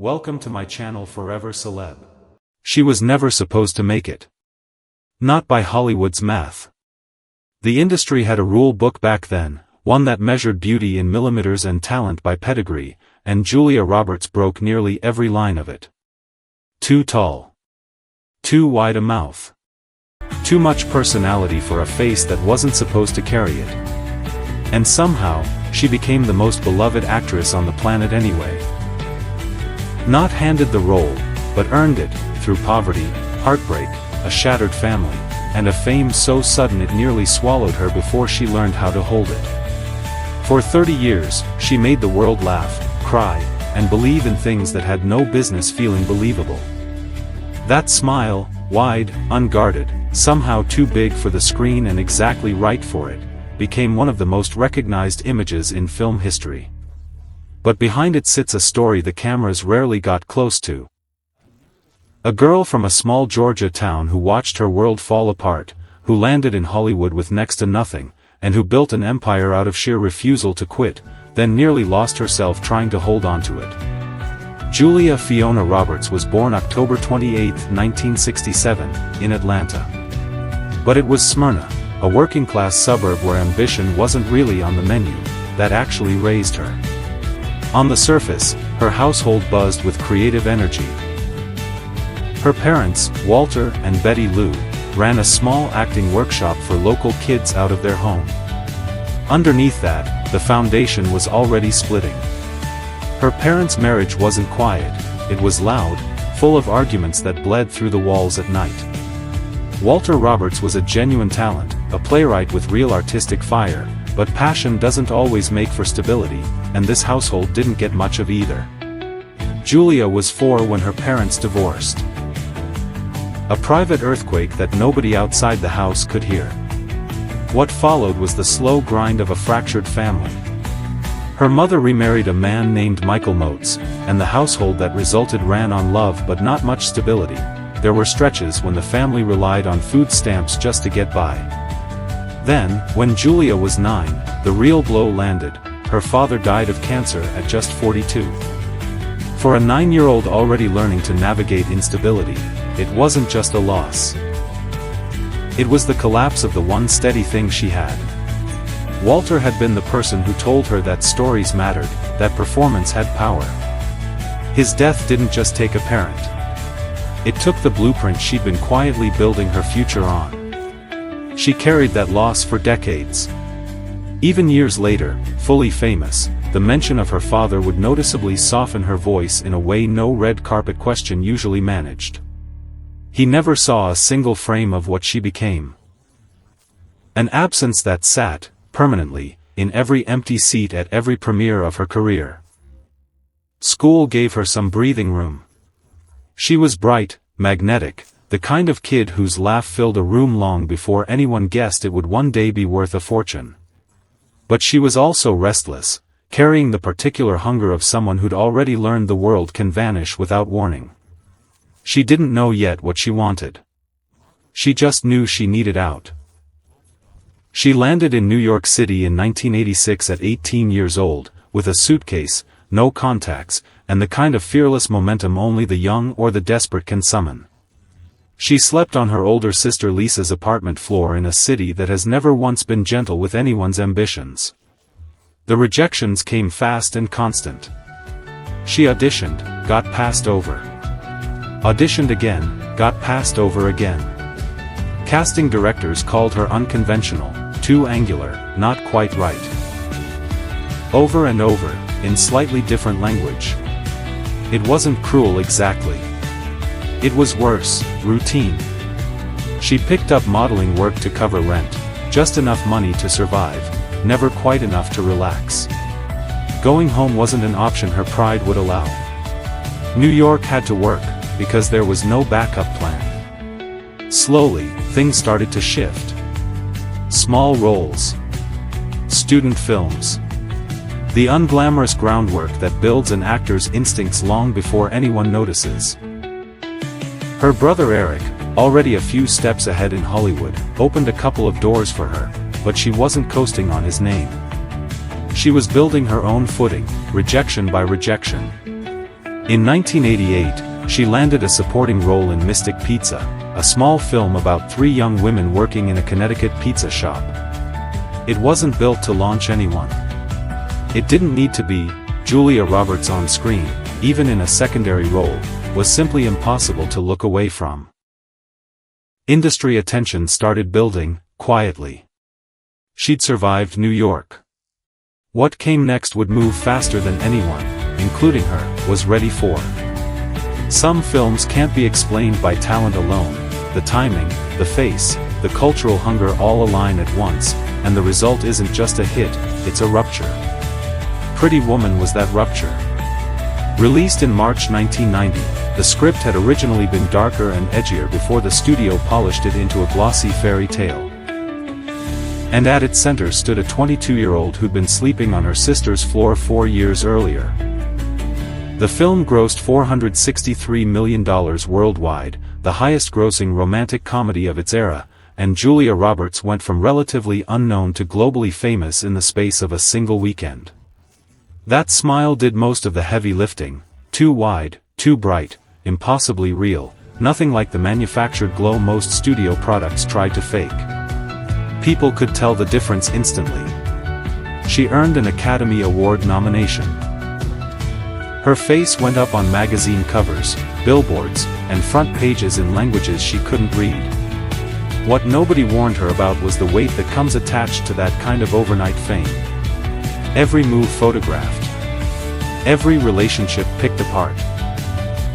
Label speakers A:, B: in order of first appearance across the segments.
A: Welcome to my channel Forever Celeb. She was never supposed to make it. Not by Hollywood's math. The industry had a rule book back then, one that measured beauty in millimeters and talent by pedigree, and Julia Roberts broke nearly every line of it. Too tall. Too wide a mouth. Too much personality for a face that wasn't supposed to carry it. And somehow, she became the most beloved actress on the planet anyway. Not handed the role, but earned it, through poverty, heartbreak, a shattered family, and a fame so sudden it nearly swallowed her before she learned how to hold it. For 30 years, she made the world laugh, cry, and believe in things that had no business feeling believable. That smile, wide, unguarded, somehow too big for the screen and exactly right for it, became one of the most recognized images in film history. But behind it sits a story the cameras rarely got close to. A girl from a small Georgia town who watched her world fall apart, who landed in Hollywood with next to nothing, and who built an empire out of sheer refusal to quit, then nearly lost herself trying to hold on to it. Julia Fiona Roberts was born October 28, 1967, in Atlanta. But it was Smyrna, a working-class suburb where ambition wasn't really on the menu, that actually raised her. On the surface, her household buzzed with creative energy. Her parents, Walter and Betty Lou, ran a small acting workshop for local kids out of their home. Underneath that, the foundation was already splitting. Her parents' marriage wasn't quiet, it was loud, full of arguments that bled through the walls at night. Walter Roberts was a genuine talent, a playwright with real artistic fire, but passion doesn't always make for stability, and this household didn't get much of either. Julia was 4 when her parents divorced. A private earthquake that nobody outside the house could hear. What followed was the slow grind of a fractured family. Her mother remarried a man named Michael Motes, and the household that resulted ran on love but not much stability. There were stretches when the family relied on food stamps just to get by. Then, when Julia was 9, the real blow landed. Her father died of cancer at just 42. For a 9-year-old already learning to navigate instability, it wasn't just a loss. It was the collapse of the one steady thing she had. Walter had been the person who told her that stories mattered, that performance had power. His death didn't just take a parent. It took the blueprint she'd been quietly building her future on. She carried that loss for decades. Even years later, fully famous, the mention of her father would noticeably soften her voice in a way no red carpet question usually managed. He never saw a single frame of what she became. An absence that sat, permanently, in every empty seat at every premiere of her career. School gave her some breathing room. She was bright, magnetic, the kind of kid whose laugh filled a room long before anyone guessed it would one day be worth a fortune. But she was also restless, carrying the particular hunger of someone who'd already learned the world can vanish without warning. She didn't know yet what she wanted. She just knew she needed out. She landed in New York City in 1986 at 18 years old, with a suitcase, no contacts, and the kind of fearless momentum only the young or the desperate can summon. She slept on her older sister Lisa's apartment floor in a city that has never once been gentle with anyone's ambitions. The rejections came fast and constant. She auditioned, got passed over. Auditioned again, got passed over again. Casting directors called her unconventional, too angular, not quite right. Over and over, in slightly different language. It wasn't cruel exactly. It was worse, routine. She picked up modeling work to cover rent, just enough money to survive, never quite enough to relax. Going home wasn't an option her pride would allow. New York had to work, because there was no backup plan. Slowly, things started to shift. Small roles. Student films. The unglamorous groundwork that builds an actor's instincts long before anyone notices. Her brother Eric, already a few steps ahead in Hollywood, opened a couple of doors for her, but she wasn't coasting on his name. She was building her own footing, rejection by rejection. In 1988, she landed a supporting role in Mystic Pizza, a small film about three young women working in a Connecticut pizza shop. It wasn't built to launch anyone. It didn't need to be. Julia Roberts on screen, even in a secondary role, was simply impossible to look away from. Industry attention started building, quietly. She'd survived New York. What came next would move faster than anyone, including her, was ready for. Some films can't be explained by talent alone. The timing, the face, the cultural hunger all align at once, and the result isn't just a hit, it's a rupture. Pretty Woman was that rupture. Released in March 1990, the script had originally been darker and edgier before the studio polished it into a glossy fairy tale. And at its center stood a 22-year-old who'd been sleeping on her sister's floor 4 years earlier. The film grossed $463 million worldwide, the highest-grossing romantic comedy of its era, and Julia Roberts went from relatively unknown to globally famous in the space of a single weekend. That smile did most of the heavy lifting. Too wide, too bright, impossibly real, nothing like the manufactured glow most studio products tried to fake. People could tell the difference instantly. She earned an Academy Award nomination. Her face went up on magazine covers, billboards, and front pages in languages she couldn't read. What nobody warned her about was the weight that comes attached to that kind of overnight fame. Every move photographed. Every relationship picked apart.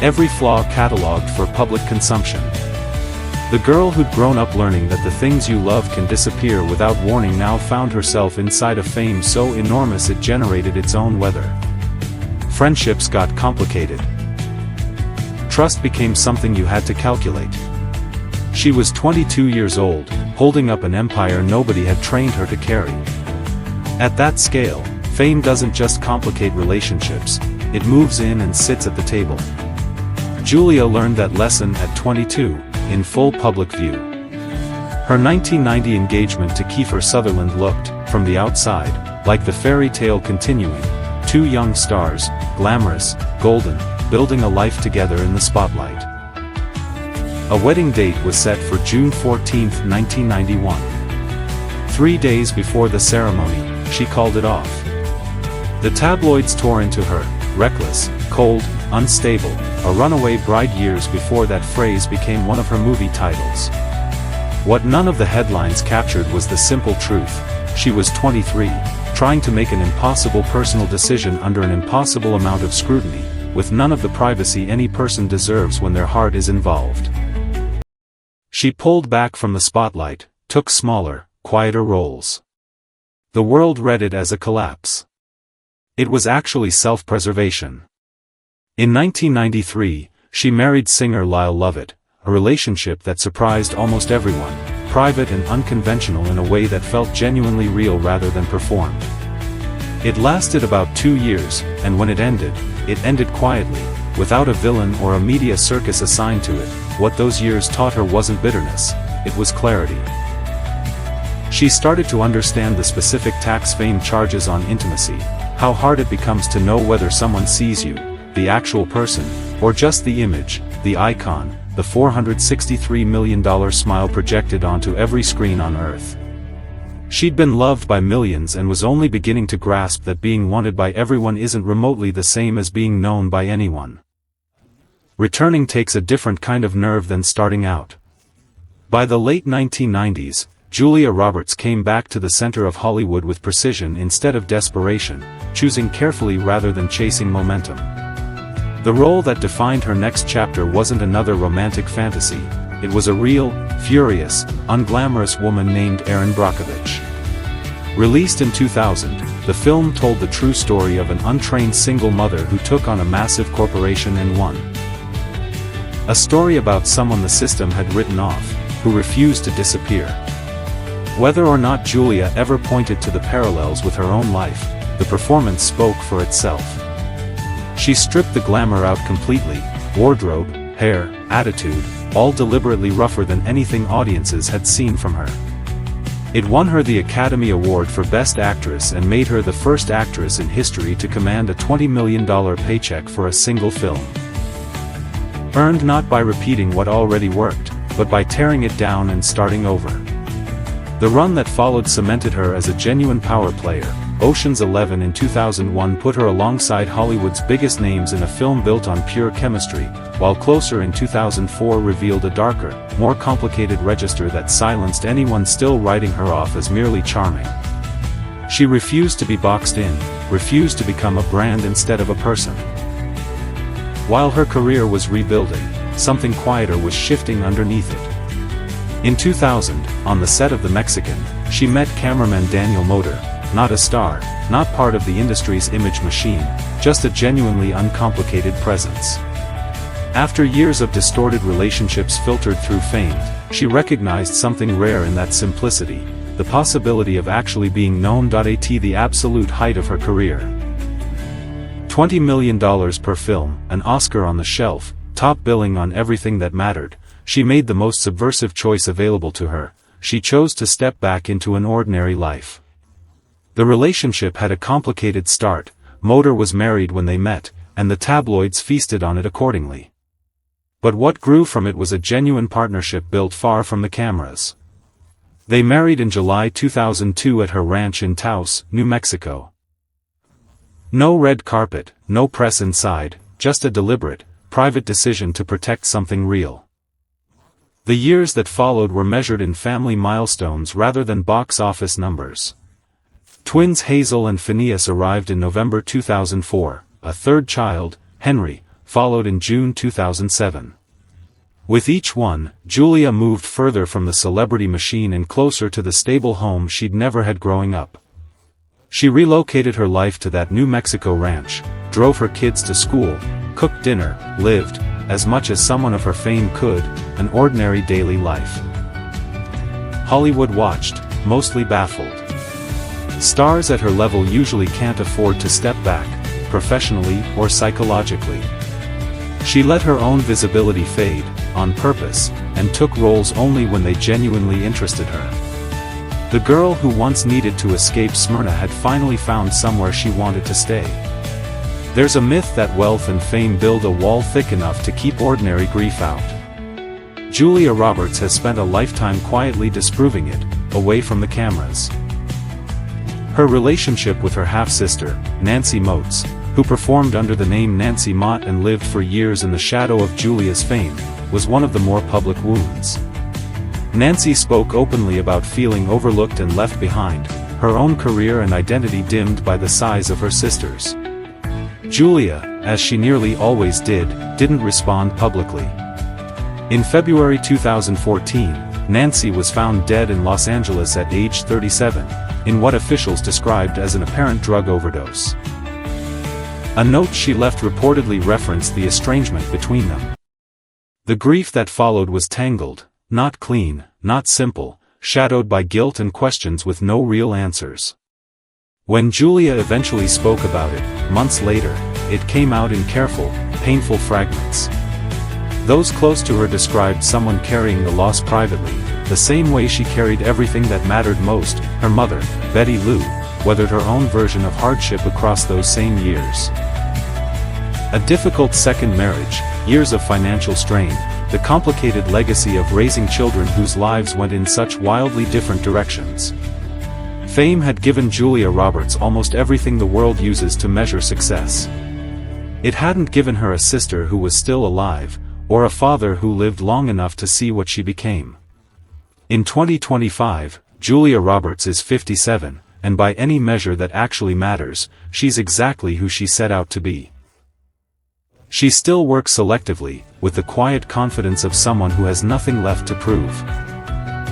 A: Every flaw cataloged for public consumption. The girl who'd grown up learning that the things you love can disappear without warning now found herself inside a fame so enormous it generated its own weather. Friendships got complicated. Trust became something you had to calculate. She was 22 years old, holding up an empire nobody had trained her to carry. At that scale, fame doesn't just complicate relationships, it moves in and sits at the table. Julia learned that lesson at 22, in full public view. Her 1990 engagement to Kiefer Sutherland looked, from the outside, like the fairy tale continuing. Two young stars, glamorous, golden, building a life together in the spotlight. A wedding date was set for June 14, 1991. 3 days before the ceremony, she called it off. The tabloids tore into her, reckless, cold, unstable, a runaway bride years before that phrase became one of her movie titles. What none of the headlines captured was the simple truth. She was 23, trying to make an impossible personal decision under an impossible amount of scrutiny, with none of the privacy any person deserves when their heart is involved. She pulled back from the spotlight, took smaller, quieter roles. The world read it as a collapse. It was actually self-preservation. In 1993, she married singer Lyle Lovett, a relationship that surprised almost everyone, private and unconventional in a way that felt genuinely real rather than performed. It lasted about 2 years, and when it ended quietly, without a villain or a media circus assigned to it. What those years taught her wasn't bitterness, it was clarity. She started to understand the specific tax fame charges on intimacy, how hard it becomes to know whether someone sees you, the actual person, or just the image, the icon, the $463 million smile projected onto every screen on Earth. She'd been loved by millions and was only beginning to grasp that being wanted by everyone isn't remotely the same as being known by anyone. Returning takes a different kind of nerve than starting out. By the late 1990s, Julia Roberts came back to the center of Hollywood with precision instead of desperation, choosing carefully rather than chasing momentum. The role that defined her next chapter wasn't another romantic fantasy, it was a real, furious, unglamorous woman named Erin Brockovich. Released in 2000, the film told the true story of an untrained single mother who took on a massive corporation and won. A story about someone the system had written off, who refused to disappear. Whether or not Julia ever pointed to the parallels with her own life, the performance spoke for itself. She stripped the glamour out completely, wardrobe, hair, attitude, all deliberately rougher than anything audiences had seen from her. It won her the Academy Award for Best Actress and made her the first actress in history to command a $20 million paycheck for a single film. Earned not by repeating what already worked, but by tearing it down and starting over. The run that followed cemented her as a genuine power player. Ocean's 11 in 2001 put her alongside Hollywood's biggest names in a film built on pure chemistry, while Closer in 2004 revealed a darker, more complicated register that silenced anyone still writing her off as merely charming. She refused to be boxed in, refused to become a brand instead of a person. While her career was rebuilding, something quieter was shifting underneath it. In 2000, on the set of The Mexican, she met cameraman Daniel Motes, not a star, not part of the industry's image machine, just a genuinely uncomplicated presence. After years of distorted relationships filtered through fame, she recognized something rare in that simplicity, the possibility of actually being known. At the absolute height of her career. $20 million per film, an Oscar on the shelf, top billing on everything that mattered, she made the most subversive choice available to her. She chose to step back into an ordinary life. The relationship had a complicated start. Motes was married when they met, and the tabloids feasted on it accordingly. But what grew from it was a genuine partnership built far from the cameras. They married in July 2002 at her ranch in Taos, New Mexico. No red carpet, no press inside, just a deliberate, private decision to protect something real. The years that followed were measured in family milestones rather than box office numbers. Twins Hazel and Phineas arrived in November 2004, a third child, Henry, followed in June 2007. With each one, Julia moved further from the celebrity machine and closer to the stable home she'd never had growing up. She relocated her life to that New Mexico ranch, drove her kids to school, cooked dinner, lived, as much as someone of her fame could, an ordinary daily life. Hollywood watched, mostly baffled. Stars at her level usually can't afford to step back, professionally or psychologically. She let her own visibility fade, on purpose, and took roles only when they genuinely interested her. The girl who once needed to escape Smyrna had finally found somewhere she wanted to stay. There's a myth that wealth and fame build a wall thick enough to keep ordinary grief out. Julia Roberts has spent a lifetime quietly disproving it, away from the cameras. Her relationship with her half-sister, Nancy Motes, who performed under the name Nancy Mott and lived for years in the shadow of Julia's fame, was one of the more public wounds. Nancy spoke openly about feeling overlooked and left behind, her own career and identity dimmed by the size of her sister's. Julia, as she nearly always did, didn't respond publicly. In February 2014, Nancy was found dead in Los Angeles at age 37, in what officials described as an apparent drug overdose. A note she left reportedly referenced the estrangement between them. The grief that followed was tangled, not clean, not simple, shadowed by guilt and questions with no real answers. When Julia eventually spoke about it, months later, it came out in careful, painful fragments. Those close to her described someone carrying the loss privately, the same way she carried everything that mattered most. Her mother, Betty Lou, weathered her own version of hardship across those same years. A difficult second marriage, years of financial strain, the complicated legacy of raising children whose lives went in such wildly different directions. Fame had given Julia Roberts almost everything the world uses to measure success. It hadn't given her a sister who was still alive, or a father who lived long enough to see what she became. In 2025, Julia Roberts is 57, and by any measure that actually matters, she's exactly who she set out to be. She still works selectively, with the quiet confidence of someone who has nothing left to prove.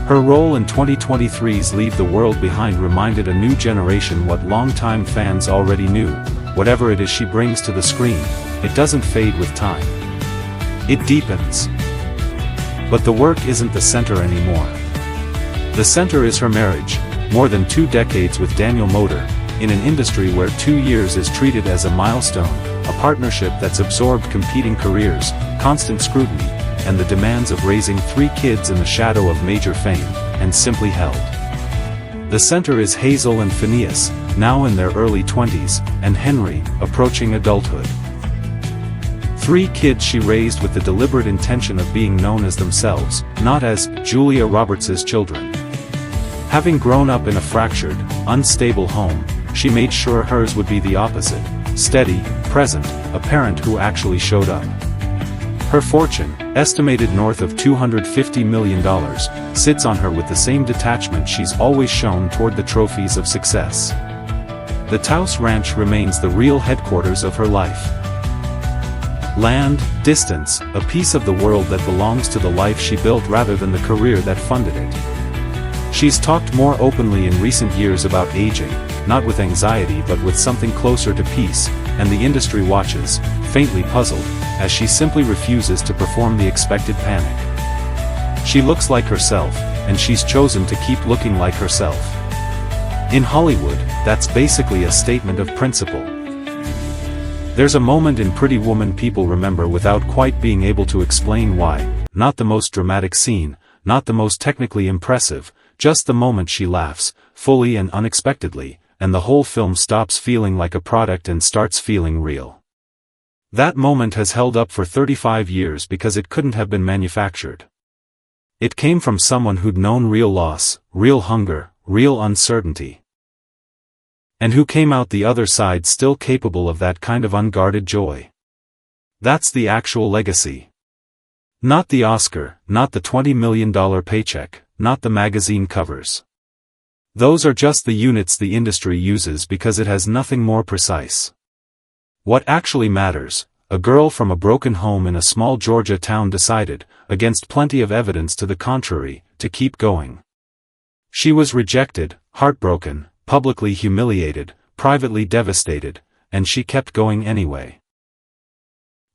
A: Her role in 2023's Leave the World Behind reminded a new generation what longtime fans already knew: whatever it is she brings to the screen, it doesn't fade with time. It deepens. But the work isn't the center anymore. The center is her marriage, more than 2 decades with Daniel Motes, in an industry where 2 years is treated as a milestone, a partnership that's absorbed competing careers, constant scrutiny, and the demands of raising 3 kids in the shadow of major fame, and simply held. The center is Hazel and Phineas, now in their early 20s, and Henry, approaching adulthood. 3 kids she raised with the deliberate intention of being known as themselves, not as Julia Roberts's children. Having grown up in a fractured, unstable home, she made sure hers would be the opposite, steady, present, a parent who actually showed up. Her fortune, estimated north of $250 million, sits on her with the same detachment she's always shown toward the trophies of success. The Taos Ranch remains the real headquarters of her life. Land, distance, a piece of the world that belongs to the life she built rather than the career that funded it. She's talked more openly in recent years about aging, not with anxiety but with something closer to peace, and the industry watches, faintly puzzled, as she simply refuses to perform the expected panic. She looks like herself, and she's chosen to keep looking like herself. In Hollywood, that's basically a statement of principle. There's a moment in Pretty Woman people remember without quite being able to explain why, not the most dramatic scene, not the most technically impressive, just the moment she laughs, fully and unexpectedly, and the whole film stops feeling like a product and starts feeling real. That moment has held up for 35 years because it couldn't have been manufactured. It came from someone who'd known real loss, real hunger, real uncertainty. And who came out the other side still capable of that kind of unguarded joy. That's the actual legacy. Not the Oscar, not the $20 million paycheck, not the magazine covers. Those are just the units the industry uses because it has nothing more precise. What actually matters, a girl from a broken home in a small Georgia town decided, against plenty of evidence to the contrary, to keep going. She was rejected, heartbroken, publicly humiliated, privately devastated, and she kept going anyway.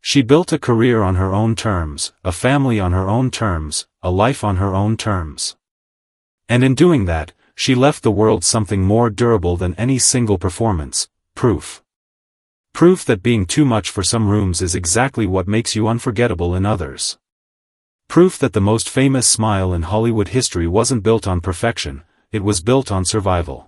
A: She built a career on her own terms, a family on her own terms, a life on her own terms. And in doing that, she left the world something more durable than any single performance, proof. Proof that being too much for some rooms is exactly what makes you unforgettable in others. Proof that the most famous smile in Hollywood history wasn't built on perfection, it was built on survival.